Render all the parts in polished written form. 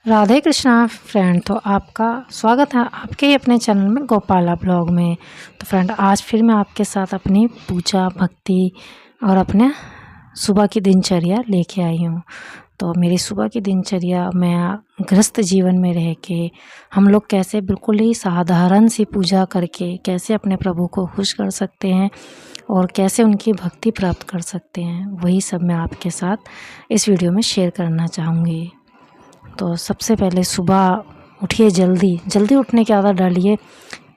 Radhe Krishna friend. तो आपका स्वागत है आपके ही अपने चैनल में गोपाला ब्लॉग में। तो फ्रेंड, आज फिर मैं आपके साथ अपनी पूजा भक्ति और अपने सुबह की दिनचर्या लेके आई हूँ। तो मेरी सुबह की दिनचर्या मैं गृहस्थ जीवन में रह के हम लोग कैसे बिल्कुल ही साधारण सी पूजा करके कैसे अपने प्रभु को खुश कर सकते हैं और कैसे उनकी भक्ति प्राप्त कर सकते हैं, वही सब मैं आपके साथ इस वीडियो में शेयर करना चाहूँगी। तो सबसे पहले सुबह उठिए, जल्दी जल्दी उठने की आदत डालिए।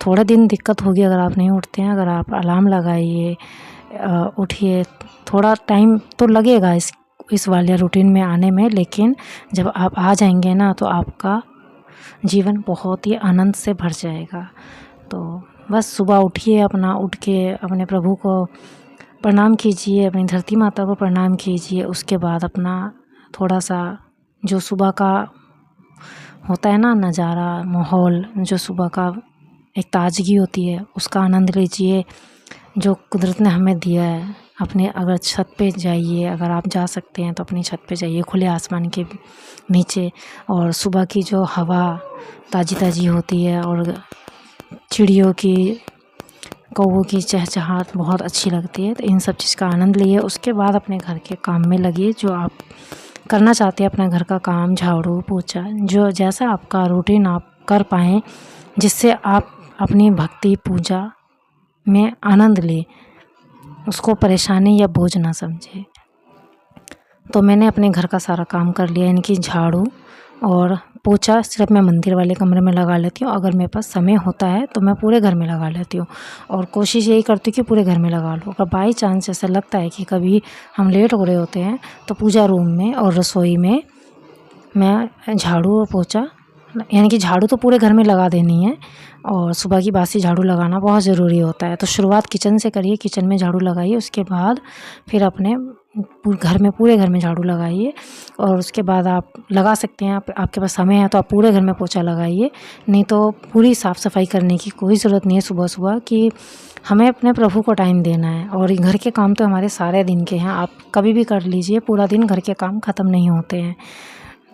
थोड़े दिन दिक्कत होगी अगर आप नहीं उठते हैं। अगर आप अलार्म लगाइए, उठिए। थोड़ा टाइम तो लगेगा इस वाले रूटीन में आने में, लेकिन जब आप आ जाएंगे ना तो आपका जीवन बहुत ही आनंद से भर जाएगा। तो बस सुबह उठिए, अपना उठ के अपने प्रभु को प्रणाम कीजिए, अपनी धरती माता को प्रणाम कीजिए। उसके बाद अपना थोड़ा सा जो सुबह का होता है ना नज़ारा, माहौल, जो सुबह का एक ताजगी होती है उसका आनंद लीजिए जो कुदरत ने हमें दिया है। अपने अगर छत पे जाइए, अगर आप जा सकते हैं तो अपनी छत पे जाइए खुले आसमान के नीचे, और सुबह की जो हवा ताज़ी ताज़ी होती है और चिड़ियों की, कौवों की चहचहाहट बहुत अच्छी लगती है। तो इन सब चीज़ का आनंद लिए। उसके बाद अपने घर के काम में लगिए, जो आप करना चाहते हैं अपना घर का काम, झाड़ू पोछा, जो जैसा आपका रूटीन आप कर पाएँ, जिससे आप अपनी भक्ति पूजा में आनंद लें, उसको परेशानी या बोझ ना समझें। तो मैंने अपने घर का सारा काम कर लिया, यानी कि झाड़ू और पोछा सिर्फ मैं मंदिर वाले कमरे में लगा लेती हूँ। अगर मेरे पास समय होता है तो मैं पूरे घर में लगा लेती हूँ, और कोशिश यही करती हूँ कि पूरे घर में लगा लूँ। अगर बाई चांस ऐसा लगता है कि कभी हम लेट हो रहे होते हैं तो पूजा रूम में और रसोई में मैं झाड़ू और पोछा, यानी कि झाड़ू तो पूरे घर में लगा देनी है, और सुबह की बासी झाड़ू लगाना बहुत ज़रूरी होता है। तो शुरुआत किचन से करिए, किचन में झाड़ू लगाइए। उसके बाद फिर अपने पूरे घर में झाड़ू लगाइए, और उसके बाद आप लगा सकते हैं, आपके पास समय है तो आप पूरे घर में पोछा लगाइए। नहीं तो पूरी साफ़ सफाई करने की कोई ज़रूरत नहीं है सुबह सुबह, कि हमें अपने प्रभु को टाइम देना है। और घर के काम तो हमारे सारे दिन के हैं, आप कभी भी कर लीजिए, पूरा दिन घर के काम ख़त्म नहीं होते हैं।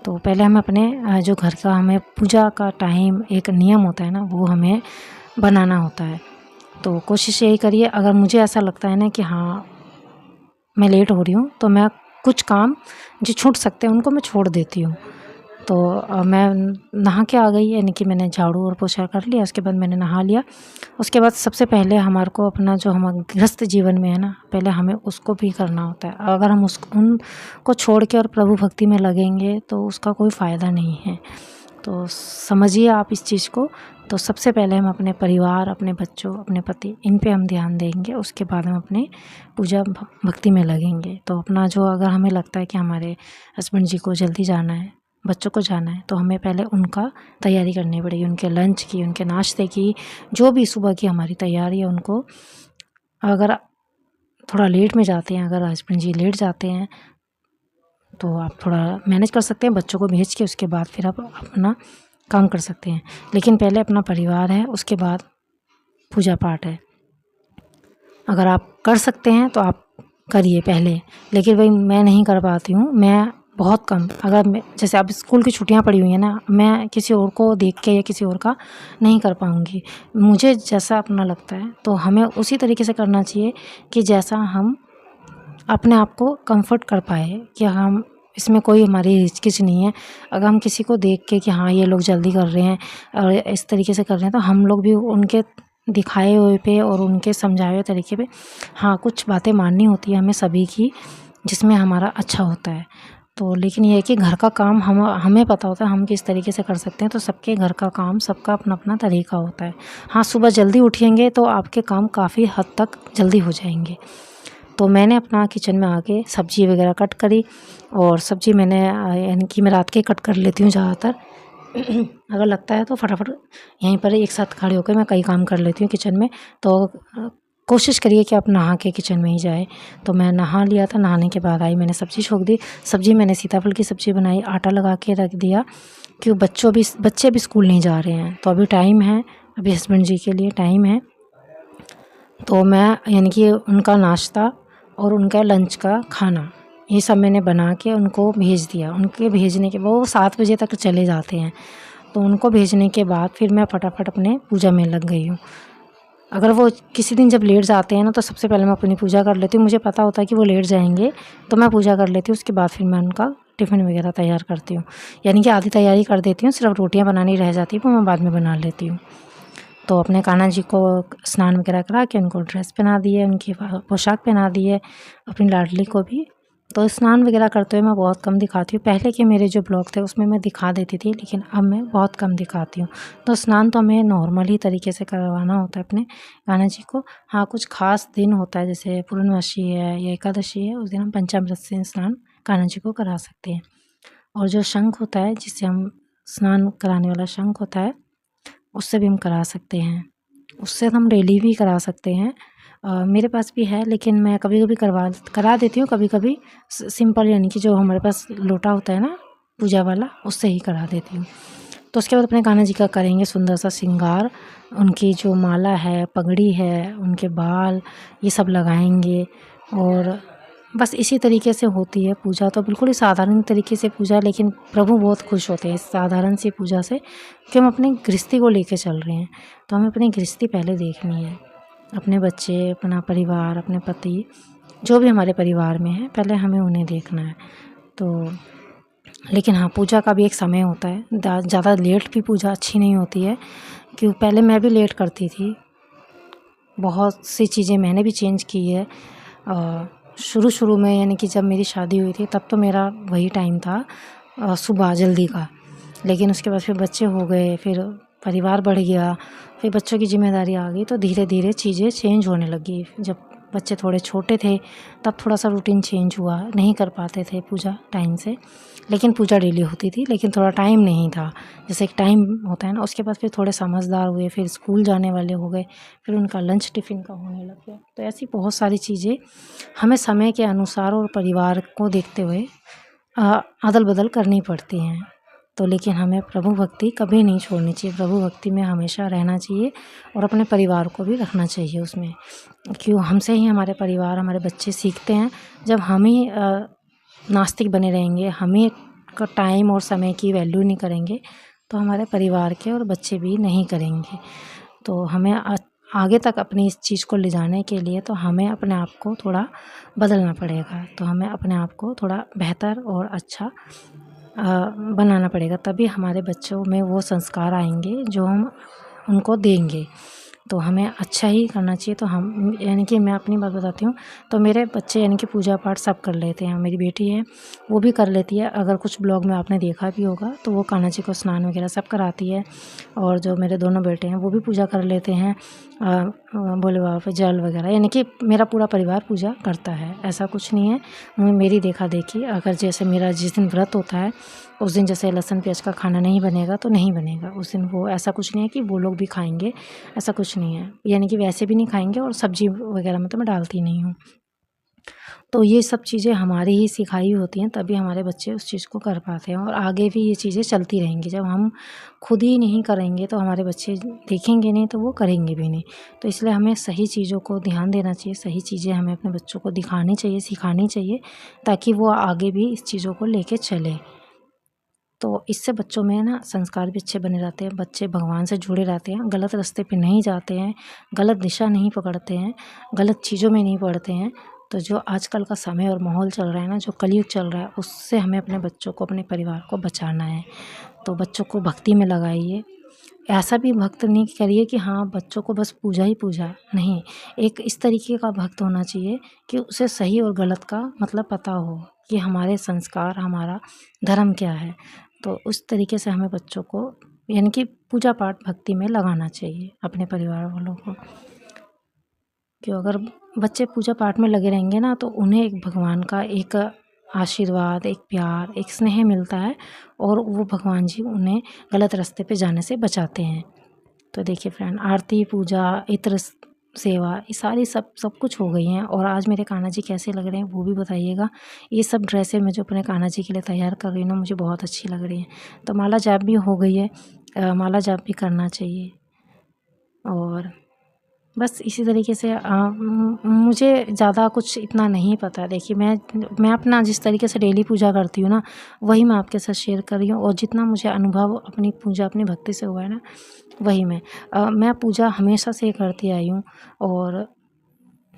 तो पहले हम अपने जो घर का हमें पूजा का टाइम एक नियम होता है ना, वो हमें बनाना होता है। तो कोशिश यही करिए। अगर मुझे ऐसा लगता है ना कि हाँ मैं लेट हो रही हूँ, तो मैं कुछ काम जो छूट सकते हैं उनको मैं छोड़ देती हूँ। तो मैं नहा के आ गई, यानी कि मैंने झाड़ू और पोछा कर लिया। उसके बाद मैंने नहा लिया। उसके बाद सबसे पहले हमारे को अपना जो हमारा गृहस्थ जीवन में है ना, पहले हमें उसको भी करना होता है। अगर हम उनको छोड़ के और प्रभु भक्ति में लगेंगे तो उसका कोई फ़ायदा नहीं है। तो समझिए आप इस चीज़ को। तो सबसे पहले हम अपने परिवार, अपने बच्चों, अपने पति, इन पे हम ध्यान देंगे। उसके बाद हम अपने पूजा भक्ति में लगेंगे। तो अपना जो, अगर हमें लगता है कि हमारे हस्बैंड जी को जल्दी जाना है, बच्चों को जाना है, तो हमें पहले उनका तैयारी करनी पड़ेगी, उनके लंच की, उनके नाश्ते की, जो भी सुबह की हमारी तैयारी है उनको। अगर थोड़ा लेट में जाते हैं, अगर हस्बैंड जी लेट जाते हैं तो आप थोड़ा मैनेज कर सकते हैं, बच्चों को भेज के उसके बाद फिर आप अपना काम कर सकते हैं। लेकिन पहले अपना परिवार है, उसके बाद पूजा पाठ है। अगर आप कर सकते हैं तो आप करिए पहले, लेकिन भाई मैं नहीं कर पाती हूँ, मैं बहुत कम। अगर मैं, जैसे अब स्कूल की छुट्टियाँ पड़ी हुई हैं ना, मैं किसी और को देख के या किसी और का नहीं कर पाऊँगी। मुझे जैसा अपना लगता है तो हमें उसी तरीके से करना चाहिए कि जैसा हम अपने आप को कंफर्ट कर पाए, कि हम इसमें कोई हमारी हिचकिच नहीं है। अगर हम किसी को देख के कि हाँ ये लोग जल्दी कर रहे हैं और इस तरीके से कर रहे हैं, तो हम लोग भी उनके दिखाए हुए पे और उनके समझाए हुए तरीके पे, हाँ कुछ बातें माननी होती है हमें सभी की, जिसमें हमारा अच्छा होता है। तो लेकिन ये है कि घर का काम हमें पता होता है हम किस तरीके से कर सकते हैं। तो सबके घर का काम, सबका अपना अपना तरीका होता है। हाँ, सुबह जल्दी उठेंगे तो आपके काम काफ़ी हद तक जल्दी हो जाएंगे। तो मैंने अपना किचन में आके सब्ज़ी वगैरह कट करी, और सब्ज़ी मैंने, यानी कि मैं रात के कट कर लेती हूँ ज़्यादातर। अगर लगता है तो फटाफट यहीं पर एक साथ खड़े होकर मैं कई काम कर लेती हूँ किचन में। तो कोशिश करिए कि आप नहा के किचन में ही जाए। तो मैं नहा लिया था, नहाने के बाद आई, मैंने सब्ज़ी छोक दी। सब्ज़ी मैंने सीताफल की सब्ज़ी बनाई, आटा लगा के रख दिया, क्यों बच्चे भी स्कूल नहीं जा रहे हैं, तो अभी टाइम है, अभी हस्बैंड जी के लिए टाइम है। तो मैं, यानी कि उनका नाश्ता और उनका लंच का खाना, ये सब मैंने बना के उनको भेज दिया। उनके भेजने के वो 7 बजे तक चले जाते हैं, तो उनको भेजने के बाद फिर मैं फटाफट अपने पूजा में लग गई हूँ। अगर वो किसी दिन जब लेट जाते हैं ना, तो सबसे पहले मैं अपनी पूजा कर लेती हूँ। मुझे पता होता है कि वो लेट जाएंगे, तो मैं पूजा कर लेती हूँ। उसके बाद फिर मैं उनका टिफ़िन वगैरह तैयार करती हूँ, यानी कि आधी तैयारी कर देती हूँ, सिर्फ रोटियाँ बनानी रह जाती है, वो मैं बाद में बना लेती हूँ। तो अपने कान्हा जी को स्नान वगैरह करा के उनको ड्रेस पहना दी है, उनकी पोशाक पहना दी है, अपनी लाडली को भी। तो स्नान वगैरह करते हुए मैं बहुत कम दिखाती हूँ। पहले के मेरे जो ब्लॉग थे उसमें मैं दिखा देती थी, लेकिन अब मैं बहुत कम दिखाती हूँ। तो स्नान तो हमें नॉर्मल ही तरीके से करवाना होता है अपने कान्हा जी को। हाँ, कुछ खास दिन होता है, जैसे पूर्णमासी है या एकादशी है, उस दिन हम पंचामृत से स्नान कान्हा जी को करा सकते हैं। और जो शंख होता है, जिससे हम स्नान कराने वाला शंख होता है, उससे भी हम करा सकते हैं। उससे हम डेली भी करा सकते हैं। मेरे पास भी है, लेकिन मैं कभी कभी करा देती हूँ, कभी कभी सिंपल, यानी कि जो हमारे पास लोटा होता है ना पूजा वाला, उससे ही करा देती हूँ। तो उसके बाद अपने कान्हा जी का करेंगे सुंदर सा श्रृंगार। उनकी जो माला है, पगड़ी है, उनके बाल, ये सब लगाएंगे। और बस इसी तरीके से होती है पूजा। तो बिल्कुल ही साधारण तरीके से पूजा, लेकिन प्रभु बहुत खुश होते हैं इस साधारण सी पूजा से, कि हम अपनी गृहस्थी को लेके चल रहे हैं। तो हमें अपनी गृहस्थी पहले देखनी है, अपने बच्चे, अपना परिवार, अपने पति, जो भी हमारे परिवार में है, पहले हमें उन्हें देखना है। तो लेकिन हाँ, पूजा का भी एक समय होता है। ज़्यादा लेट भी पूजा अच्छी नहीं होती है, क्योंकि पहले मैं भी लेट करती थी। बहुत सी चीज़ें मैंने भी चेंज की है। शुरू में, यानी कि जब मेरी शादी हुई थी, तब तो मेरा वही टाइम था सुबह जल्दी का। लेकिन उसके बाद फिर बच्चे हो गए, फिर परिवार बढ़ गया, फिर बच्चों की ज़िम्मेदारी आ गई, तो धीरे धीरे चीज़ें चेंज होने लगी। जब बच्चे थोड़े छोटे थे, तब थोड़ा सा रूटीन चेंज हुआ, नहीं कर पाते थे पूजा टाइम से। लेकिन पूजा डेली होती थी, लेकिन थोड़ा टाइम नहीं था, जैसे एक टाइम होता है ना। उसके बाद फिर थोड़े समझदार हुए, फिर स्कूल जाने वाले हो गए, फिर उनका लंच टिफ़िन का होने लग गया। तो ऐसी बहुत सारी चीज़ें हमें समय के अनुसार और परिवार को देखते हुए अदल बदल करनी पड़ती हैं। तो लेकिन हमें प्रभु भक्ति कभी नहीं छोड़नी चाहिए, प्रभु भक्ति में हमेशा रहना चाहिए, और अपने परिवार को भी रखना चाहिए उसमें। क्यों, हमसे ही हमारे परिवार, हमारे बच्चे सीखते हैं। जब हम ही नास्तिक बने रहेंगे, हम ही का टाइम और समय की वैल्यू नहीं करेंगे, तो हमारे परिवार के और बच्चे भी नहीं करेंगे। तो हमें आगे तक अपनी इस चीज़ को ले जाने के लिए तो हमें अपने आप को थोड़ा बदलना पड़ेगा। तो हमें अपने आप को थोड़ा बेहतर और अच्छा बनाना पड़ेगा, तभी हमारे बच्चों में वो संस्कार आएंगे जो हम उनको देंगे। तो हमें अच्छा ही करना चाहिए। तो हम, यानी कि मैं अपनी बात बताती हूँ, तो मेरे बच्चे यानी कि पूजा पाठ सब कर लेते हैं। मेरी बेटी है, वो भी कर लेती है। अगर कुछ ब्लॉग में आपने देखा भी होगा, तो वो कान्हा जी को स्नान वगैरह सब कराती है। और जो मेरे दोनों बेटे हैं, वो भी पूजा कर लेते हैं। भोले बाबा पे जल वगैरह, यानी कि मेरा पूरा परिवार पूजा करता है, ऐसा कुछ नहीं है। मेरी देखा देखी, अगर जैसे मेरा जिस दिन व्रत होता है, उस दिन जैसे लहसुन प्याज का खाना नहीं बनेगा तो नहीं बनेगा उस दिन। वो ऐसा कुछ नहीं है कि वो लोग भी खाएंगे, ऐसा कुछ नहीं है। यानी कि वैसे भी नहीं खाएंगे, और सब्जी वगैरह में तो मैं डालती नहीं हूँ। तो ये सब चीज़ें हमारी ही सिखाई होती हैं, तभी हमारे बच्चे उस चीज़ को कर पाते हैं। और आगे भी ये चीज़ें चलती रहेंगी। जब हम खुद ही नहीं करेंगे, तो हमारे बच्चे देखेंगे नहीं, तो वो करेंगे भी नहीं। तो इसलिए हमें सही चीज़ों को ध्यान देना चाहिए, सही चीज़ें हमें अपने बच्चों को दिखानी चाहिए, सिखानी चाहिए, ताकि वो आगे भी इस चीज़ों को लेके चले। तो इससे बच्चों में ना संस्कार भी अच्छे बने रहते हैं, बच्चे भगवान से जुड़े रहते हैं, गलत रास्ते पे नहीं जाते हैं, गलत दिशा नहीं पकड़ते हैं, गलत चीज़ों में नहीं पड़ते हैं। तो जो आजकल का समय और माहौल चल रहा है ना, जो कलयुग चल रहा है, उससे हमें अपने बच्चों को, अपने परिवार को बचाना है। तो बच्चों को भक्ति में लगाइए। ऐसा भी भक्त नहीं करिए कि हाँ, बच्चों को बस पूजा ही पूजा, नहीं। एक इस तरीके का भक्त होना चाहिए कि उसे सही और गलत का मतलब पता हो, कि हमारे संस्कार, हमारा धर्म क्या है। तो उस तरीके से हमें बच्चों को, यानी कि पूजा पाठ भक्ति में लगाना चाहिए अपने परिवार वालों को। क्यों, अगर बच्चे पूजा पाठ में लगे रहेंगे ना, तो उन्हें एक भगवान का एक आशीर्वाद, एक प्यार, एक स्नेह मिलता है, और वो भगवान जी उन्हें गलत रास्ते पे जाने से बचाते हैं। तो देखिए फ्रेंड, आरती, पूजा, इत्र सेवा, ये सारी सब कुछ हो गई हैं। और आज मेरे कान्हा जी कैसे लग रहे हैं वो भी बताइएगा। ये सब ड्रेसें मैं जो अपने कान्हा जी के लिए तैयार कर रही हूँ ना, मुझे बहुत अच्छी लग रही हैं। तो माला जाप भी हो गई है, माला जाप भी करना चाहिए। और बस इसी तरीके से मुझे ज़्यादा कुछ इतना नहीं पता। देखिए मैं अपना जिस तरीके से डेली पूजा करती हूँ ना, वही मैं आपके साथ शेयर कर रही हूँ, और जितना मुझे अनुभव अपनी पूजा अपनी भक्ति से हुआ है ना, वही मैं पूजा हमेशा से करती आई हूँ। और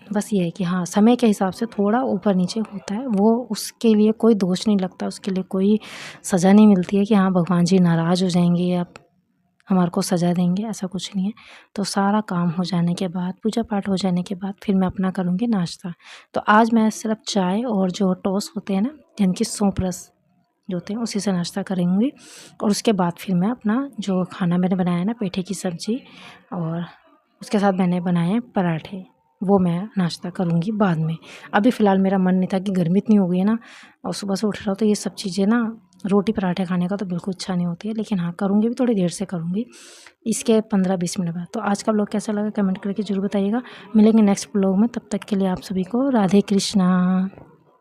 बस ये है कि हाँ, समय के हिसाब से थोड़ा ऊपर नीचे होता है, वो उसके लिए कोई दोष नहीं लगता, उसके लिए कोई सज़ा नहीं मिलती है कि हाँ भगवान जी नाराज़ हो जाएँगे या हमारे को सज़ा देंगे, ऐसा कुछ नहीं है। तो सारा काम हो जाने के बाद, पूजा पाठ हो जाने के बाद फिर मैं अपना करूँगी नाश्ता। तो आज मैं सिर्फ़ चाय और जो टोस्ट होते हैं ना, जिनकी सौंफ रस जो होते हैं, उसी से नाश्ता करूँगी। और उसके बाद फिर मैं अपना जो खाना मैंने बनाया है ना, पेठे की सब्ज़ी, और उसके साथ मैंने बनाए हैं पराठे, वो मैं नाश्ता करूँगी बाद में। अभी फ़िलहाल मेरा मन नहीं था कि गर्मी इतनी हो गई है ना, और सुबह से उठ रहा हो तो ये सब चीज़ें ना, रोटी पराठे खाने का तो बिल्कुल इच्छा नहीं होती है, लेकिन हाँ करूँगी भी, थोड़ी देर से करूँगी, इसके 15-20 मिनट बाद। तो आज का व्लॉग कैसा लगा कमेंट करके ज़रूर बताइएगा। मिलेंगे नेक्स्ट व्लॉग में, तब तक के लिए आप सभी को राधे कृष्णा।